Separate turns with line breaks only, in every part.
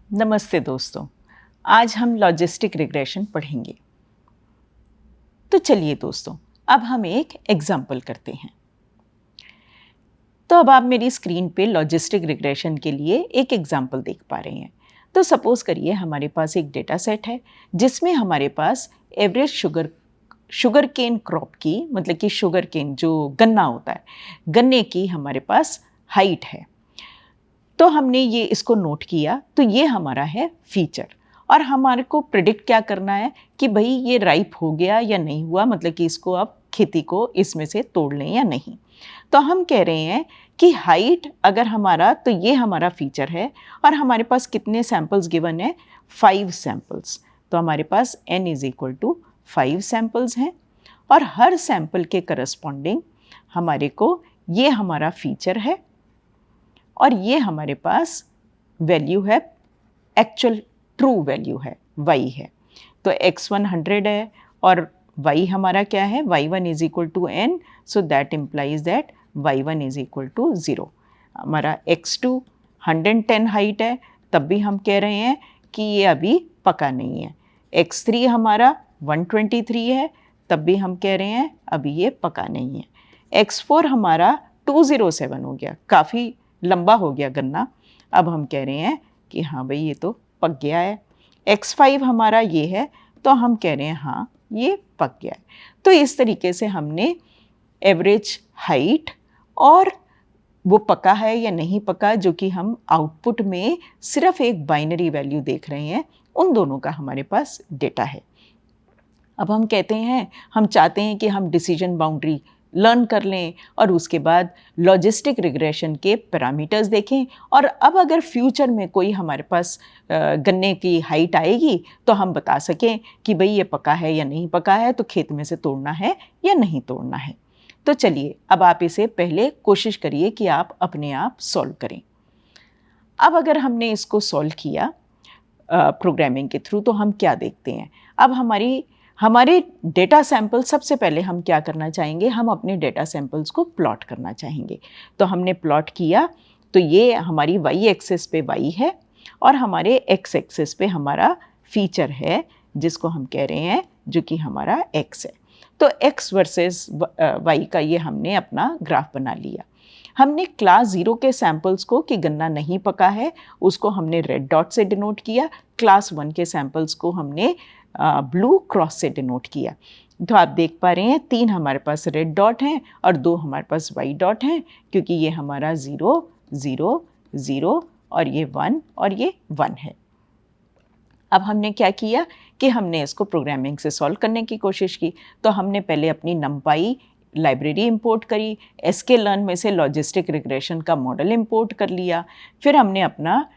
नमस्ते दोस्तों, आज हम लॉजिस्टिक रिग्रेशन पढ़ेंगे। तो चलिए दोस्तों, अब हम एक एग्जाम्पल करते हैं। तो अब आप मेरी स्क्रीन पे लॉजिस्टिक रिग्रेशन के लिए एक एग्जाम्पल देख पा रहे हैं। तो सपोज करिए हमारे पास एक डेटा सेट है जिसमें हमारे पास एवरेज शुगर केन क्रॉप की, मतलब कि शुगर केन जो गन्ना होता है, गन्ने की हमारे पास हाइट है। तो हमने ये इसको नोट किया, तो ये हमारा है फीचर। और हमारे को प्रिडिक्ट क्या करना है कि भाई ये राइप हो गया या नहीं हुआ, मतलब कि इसको आप खेती को इसमें से तोड़ लें या नहीं। तो हम कह रहे हैं कि हाइट अगर हमारा, तो ये हमारा फीचर है और हमारे पास कितने सैंपल्स गिवन है, 5 सैंपल्स। तो हमारे पास n is equal to 5 samples हैं और हर सैंपल के करस्पॉन्डिंग हमारे को ये हमारा फीचर है और ये हमारे पास वैल्यू है, एक्चुअल ट्रू वैल्यू है, y है। तो x1 100 है और y हमारा क्या है, y1 is equal to n, so that implies that y1 is equal to 0। हमारा x2 110 हाइट है, तब भी हम कह रहे हैं कि ये अभी पका नहीं है। x3 हमारा 123 है, तब भी हम कह रहे हैं अभी ये पका नहीं है। x4 हमारा 207 हो गया, काफ़ी लंबा हो गया गन्ना, अब हम कह रहे हैं कि हाँ भाई ये तो पक गया है। x5 हमारा ये है, तो हम कह रहे हैं हाँ ये पक गया है। तो इस तरीके से हमने एवरेज हाइट और वो पका है या नहीं पका, जो कि हम आउटपुट में सिर्फ एक बाइनरी वैल्यू देख रहे हैं, उन दोनों का हमारे पास डेटा है। अब हम कहते हैं, हम चाहते हैं कि हम डिसीजन बाउंड्री लर्न कर लें और उसके बाद लॉजिस्टिक रिग्रेशन के पैरामीटर्स देखें। और अब अगर फ्यूचर में कोई हमारे पास गन्ने की हाइट आएगी तो हम बता सकें कि भाई ये पका है या नहीं पका है, तो खेत में से तोड़ना है या नहीं तोड़ना है। तो चलिए अब आप इसे पहले कोशिश करिए कि आप अपने आप सॉल्व करें। अब अगर हमने इसको सॉल्व किया प्रोग्रामिंग के थ्रू, तो हम क्या देखते हैं, अब हमारे डेटा सैंपल, सबसे पहले हम क्या करना चाहेंगे, हम अपने डेटा सैंपल्स को प्लॉट करना चाहेंगे। तो हमने प्लॉट किया, तो ये हमारी y एक्सिस पे y है और हमारे x एक्सिस पे हमारा फीचर है जिसको हम कह रहे हैं, जो कि हमारा x है। तो x वर्सेस y का ये हमने अपना ग्राफ बना लिया। हमने क्लास 0 के सैंपल्स को, कि गन्ना नहीं पका है, उसको हमने रेड डॉट से डिनोट किया। क्लास 1 के सैंपल्स को हमने ब्लू क्रॉस से डिनोट किया। तो आप देख पा रहे हैं 3 हमारे पास रेड डॉट हैं और 2 हमारे पास वाइट डॉट हैं, क्योंकि ये हमारा 0 0 0 और ये 1 और ये 1 है। अब हमने क्या किया कि हमने इसको प्रोग्रामिंग से सॉल्व करने की कोशिश की। तो हमने पहले अपनी numpy लाइब्रेरी इंपोर्ट करी, sklearn में से लॉजिस्टिक रिग्रेशन का मॉडल इंपोर्ट कर लिया। फिर हमने अपना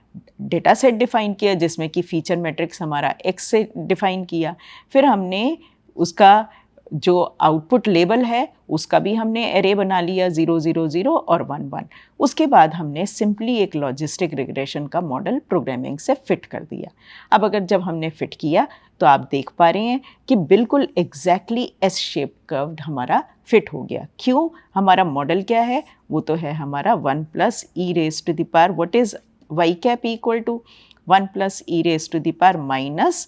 डेटा सेट डिफ़ाइन किया जिसमें कि फीचर मैट्रिक्स हमारा x से डिफ़ाइन किया। फिर हमने उसका जो आउटपुट लेबल है उसका भी हमने एरे बना लिया, 0 0 0 और 1 1। उसके बाद हमने सिंपली एक लॉजिस्टिक रिग्रेशन का मॉडल प्रोग्रामिंग से फिट कर दिया। अब अगर जब हमने फिट किया तो आप देख पा रहे हैं कि बिल्कुल एग्जैक्टली एस शेप कर्व्ड हमारा फिट हो गया। क्यों? हमारा मॉडल क्या है, वो तो है हमारा 1 plus e raise to the power, what is y cap equal to 1 plus e raise to the power minus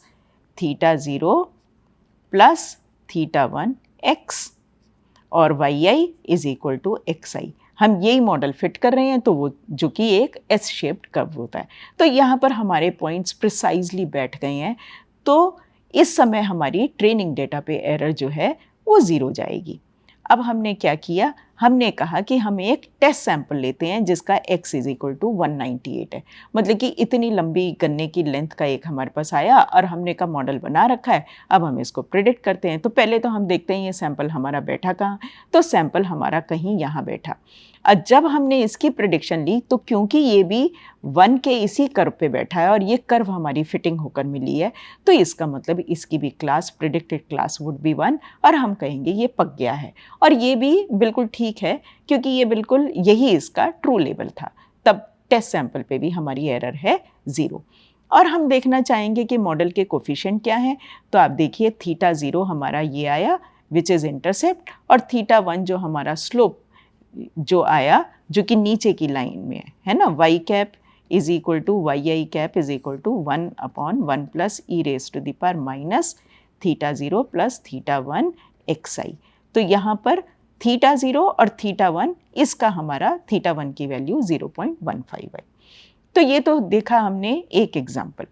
theta 0 plus theta 1 x और yi is equal to xi। हम यही मॉडल फिट कर रहे हैं, तो वो जो कि एक एस शेप्ड कर्व होता है। तो यहाँ पर हमारे पॉइंट्स प्रिसाइजली बैठ गए हैं। तो इस समय हमारी ट्रेनिंग डेटा पे एरर जो है वो 0 जाएगी। अब हमने क्या किया, हमने कहा कि हम एक टेस्ट सैंपल लेते हैं जिसका x इज इक्वल टू 198 है। मतलब कि इतनी लंबी गन्ने की लेंथ का एक हमारे पास आया और हमने का मॉडल बना रखा है। अब हम इसको प्रिडिक्ट करते हैं। तो पहले तो हम देखते हैं ये सैंपल हमारा बैठा कहाँ, तो सैंपल हमारा कहीं यहाँ बैठा। अब जब हमने इसकी प्रिडिक्शन ली, तो क्योंकि ये भी 1 के इसी कर्व पे बैठा है और ये कर्व हमारी फिटिंग होकर मिली है, तो इसका मतलब इसकी भी class, predicted class would be 1 और हम कहेंगे ये पक गया है। और ये भी बिल्कुल ठीक है, क्योंकि ये बिल्कुल यही इसका ट्रू लेवल था। तब टेस्ट सैंपल पे भी हमारी एरर है 0। और हम देखना चाहेंगे कि मॉडल के कोफिशिएंट क्या हैं। तो आप देखिए थीटा 0 हमारा ये आया विच इज़ इंटरसेप्ट, और थीटा 1 जो हमारा स्लोप जो आया, जो कि नीचे की लाइन में है ना, y cap is equal to y i cap is equal to 1/1 plus e raise to the power minus theta 0 plus theta 1 x i. तो यहाँ पर थीटा 0 और थीटा 1, इसका हमारा थीटा 1 की वैल्यू 0.15 है। तो ये तो देखा हमने एक एग्जाम्पल।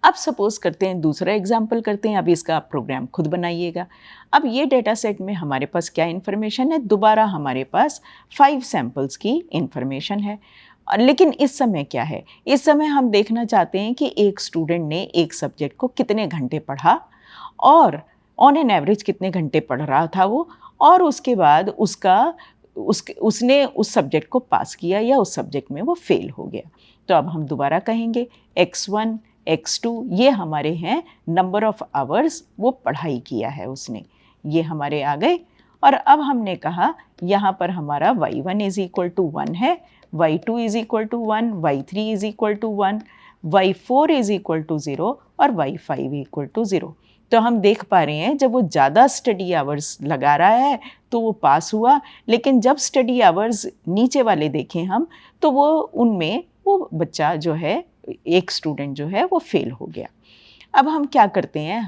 अब सपोज करते हैं दूसरा एग्जाम्पल करते हैं। अब इसका आप प्रोग्राम खुद बनाइएगा। अब ये डेटा सेट में हमारे पास क्या इन्फॉर्मेशन है, दोबारा हमारे पास 5 सैम्पल्स की इन्फॉर्मेशन है। लेकिन इस समय क्या है, इस समय हम देखना चाहते हैं कि एक स्टूडेंट ने एक सब्जेक्ट को कितने घंटे पढ़ा और ऑन एन एवरेज कितने घंटे पढ़ रहा था वो, और उसके बाद उसने उस सब्जेक्ट को पास किया या उस सब्जेक्ट में वो फेल हो गया। तो अब हम दोबारा कहेंगे x1 x2 ये हमारे हैं नंबर ऑफ आवर्स वो पढ़ाई किया है उसने, ये हमारे आ गए। और अब हमने कहा यहाँ पर हमारा y1 इज इक्वल टू 1 है, y2 is equal to 1, y3 is equal to 1, y4 is equal to 0 और y5 इक्वल टू 0। तो हम देख पा रहे हैं जब वो ज़्यादा स्टडी आवर्स लगा रहा है तो वो पास हुआ, लेकिन जब स्टडी आवर्स नीचे वाले देखें हम तो वो उनमें वो बच्चा जो है, एक स्टूडेंट जो है वो फेल हो गया। अब हम क्या करते हैं,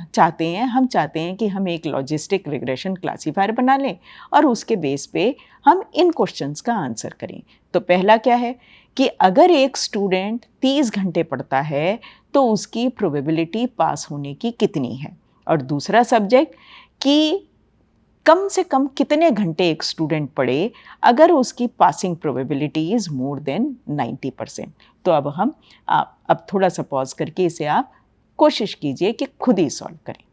हम चाहते हैं कि हम एक लॉजिस्टिक रिग्रेशन क्लासीफायर बना लें और उसके बेस पे हम इन क्वेश्चंस का आंसर करें। तो पहला क्या है कि अगर एक स्टूडेंट 30 घंटे पढ़ता है तो उसकी प्रोबेबिलिटी पास होने की कितनी है, और दूसरा सब्जेक्ट कि कम से कम कितने घंटे एक स्टूडेंट पढ़े अगर उसकी passing probability is more than 90%। तो अब हम अब थोड़ा सा पॉज करके इसे आप कोशिश कीजिए कि खुद ही सॉल्व करें।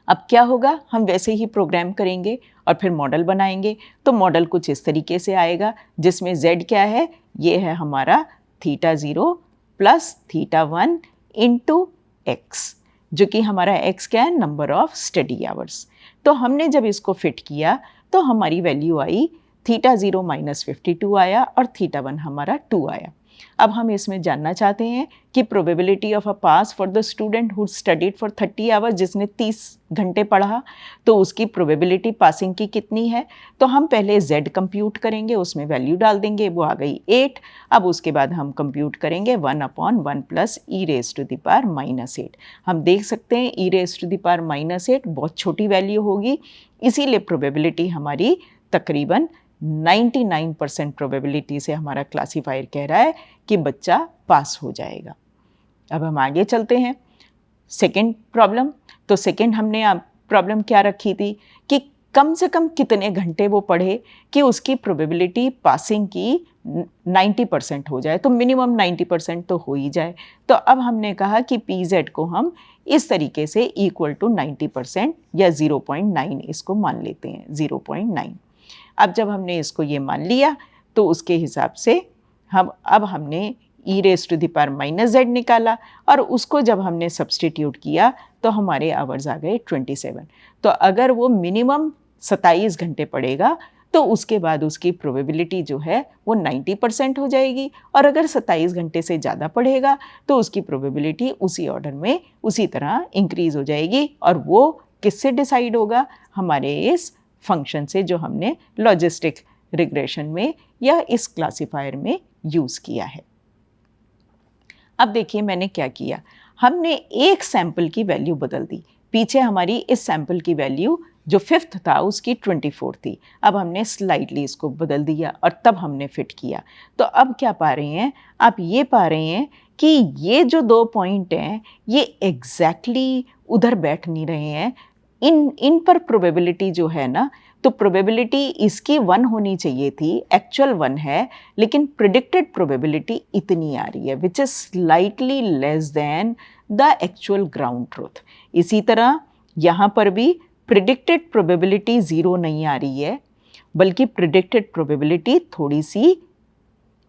अब क्या होगा, हम वैसे ही प्रोग्राम करेंगे और फिर मॉडल बनाएंगे। तो मॉडल कुछ इस तरीके से आएगा जिसमें z क्या है, ये है हमारा theta 0 plus theta 1 into x, जो कि हमारा x क्या है, नंबर ऑफ स्टडी आवर्स। तो हमने जब इसको फिट किया तो हमारी वैल्यू आई थीटा 0 माइनस 52 आया और थीटा 1 हमारा 2 आया। अब हम इसमें जानना चाहते हैं कि probability of a pass for the student who studied for 30 hours, जिसने 30 घंटे पढ़ा, तो उसकी प्रोबेबिलिटी पासिंग की कितनी है। तो हम पहले z कंप्यूट करेंगे, उसमें वैल्यू डाल देंगे, वो आ गई 8। अब उसके बाद हम कंप्यूट करेंगे 1/1 plus e raise to the power minus 8। हम देख सकते हैं e raise to the power minus 8 बहुत छोटी वैल्यू होगी, इसीलिए प्रोबेबिलिटी हमारी तकरीबन 99% प्रोबेबिलिटी से हमारा क्लासीफायर कह रहा है कि बच्चा पास हो जाएगा। अब हम आगे चलते हैं सेकंड प्रॉब्लम। तो सेकंड हमने प्रॉब्लम क्या रखी थी कि कम से कम कितने घंटे वो पढ़े कि उसकी प्रोबेबिलिटी पासिंग की 90% हो जाए, तो मिनिमम 90% तो हो ही जाए। तो अब हमने कहा कि PZ को हम इस तरीके से इक्वल टू 90% या 0.9 इसको मान लेते हैं, 0.9। अब जब हमने इसको ये मान लिया तो उसके हिसाब से अब हमने e raise to the power minus z निकाला और उसको जब हमने सब्सटीट्यूट किया तो हमारे आवर्स आ गए 27। तो अगर वो मिनिमम 27 घंटे पढ़ेगा तो उसके बाद उसकी प्रोबेबिलिटी जो है वो 90% हो जाएगी, और अगर 27 घंटे से ज़्यादा पढ़ेगा तो उसकी प्रोबेबिलिटी उसी ऑर्डर में उसी तरह इंक्रीज़ हो जाएगी। और वो किससे डिसाइड होगा, हमारे इस फंक्शन से जो हमने लॉजिस्टिक रिग्रेशन में या इस क्लासीफायर में यूज़ किया है। अब देखिए मैंने क्या किया, हमने एक सैंपल की वैल्यू बदल दी। पीछे हमारी इस सैंपल की वैल्यू जो 5th था उसकी 24 थी, अब हमने स्लाइटली इसको बदल दिया और तब हमने फिट किया। तो अब क्या पा रहे हैं, आप ये पा रहे हैं कि ये जो 2 पॉइंट हैं ये एग्जैक्टली उधर बैठ नहीं रहे हैं, इन पर प्रोबेबिलिटी जो है ना, तो प्रोबेबिलिटी इसकी 1 होनी चाहिए थी, एक्चुअल 1 है, लेकिन प्रिडिक्टेड प्रोबेबिलिटी इतनी आ रही है which is slightly less than the actual ground truth. इसी तरह यहाँ पर भी प्रिडिक्टेड प्रोबेबिलिटी 0 नहीं आ रही है, बल्कि प्रिडिक्टेड प्रोबेबिलिटी थोड़ी सी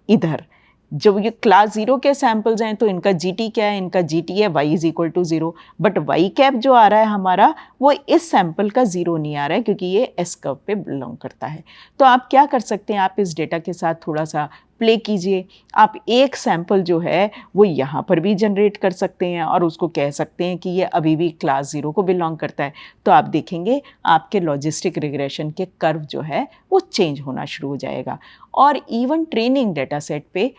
इधर। जब ये क्लास 0 के सैम्पल्स हैं तो इनका GT क्या है, इनका GT है y is equal to 0, but y cap जो आ रहा है हमारा वो इस सैम्पल का 0 नहीं आ रहा है क्योंकि ये S कर्व पे बिलोंग करता है। तो आप क्या कर सकते हैं, आप इस डेटा के साथ थोड़ा सा प्ले कीजिए। आप एक सैंपल जो है वो यहाँ पर भी जनरेट कर सकते हैं और उसको कह सकते हैं कि ये अभी भी क्लास 0 को बिलोंग करता है। तो आप देखेंगे आपके लॉजिस्टिक रिग्रेशन के कर्व जो है वो चेंज होना शुरू हो जाएगा और इवन ट्रेनिंग डेटा सेट पे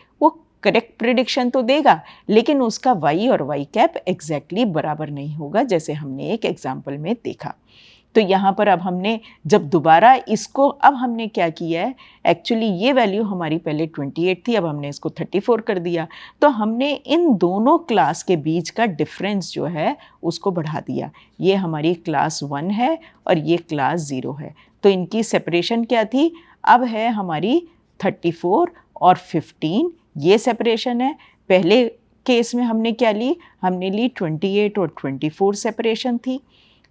करेक्ट प्रिडिक्शन तो देगा, लेकिन उसका y और y कैप एग्जैक्टली बराबर नहीं होगा, जैसे हमने एक एग्जाम्पल में देखा। तो यहाँ पर अब हमने जब दोबारा इसको, अब हमने क्या किया है, एक्चुअली ये वैल्यू हमारी पहले 28 थी, अब हमने इसको 34 कर दिया। तो हमने इन दोनों क्लास के बीच का डिफरेंस जो है उसको बढ़ा दिया। ये हमारी क्लास 1 है और ये क्लास 0 है। तो इनकी सेपरेशन क्या थी, अब है हमारी 34 और 15, ये सेपरेशन है। पहले केस में हमने क्या ली, हमने ली 28 और 24 सेपरेशन थी।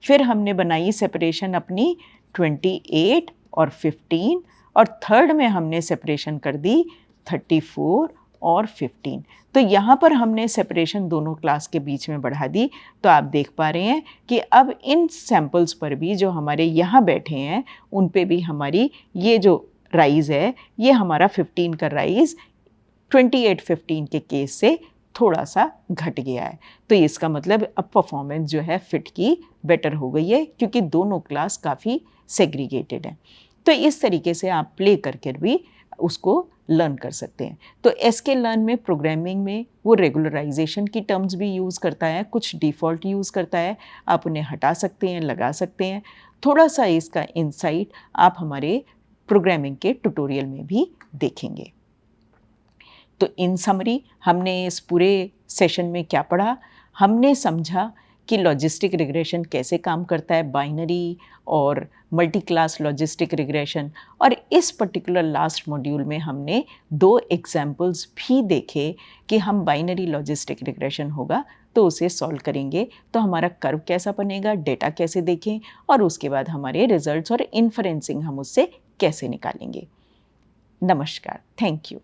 फिर हमने बनाई सेपरेशन अपनी 28 और 15, और थर्ड में हमने सेपरेशन कर दी 34 और 15। तो यहाँ पर हमने सेपरेशन दोनों क्लास के बीच में बढ़ा दी। तो आप देख पा रहे हैं कि अब इन सैम्पल्स पर भी जो हमारे यहाँ बैठे हैं उन पे भी हमारी ये जो राइज है, ये हमारा 15 का राइज 28-15 के केस से थोड़ा सा घट गया है। तो इसका मतलब अब परफॉर्मेंस जो है फिट की बेटर हो गई है, क्योंकि दोनों क्लास काफ़ी सेग्रीगेटेड हैं। तो इस तरीके से आप प्ले करके भी उसको लर्न कर सकते हैं। तो एसके लर्न में प्रोग्रामिंग में वो रेगुलराइजेशन की टर्म्स भी यूज़ करता है, कुछ डिफ़ॉल्ट यूज़ करता है, आप उन्हें हटा सकते हैं, लगा सकते हैं। थोड़ा सा इसका इंसाइट आप हमारे प्रोग्रामिंग के ट्यूटोरियल में भी देखेंगे। तो इन समरी हमने इस पूरे सेशन में क्या पढ़ा, हमने समझा कि लॉजिस्टिक रिग्रेशन कैसे काम करता है, बाइनरी और मल्टी क्लास लॉजिस्टिक रिग्रेशन। और इस पर्टिकुलर लास्ट मॉड्यूल में हमने 2 एग्जाम्पल्स भी देखे कि हम बाइनरी लॉजिस्टिक रिग्रेशन होगा तो उसे सॉल्व करेंगे, तो हमारा कर्व कैसा बनेगा, डेटा कैसे देखें, और उसके बाद हमारे रिजल्ट्स और इन्फरेंसिंग हम उससे कैसे निकालेंगे। नमस्कार, थैंक यू।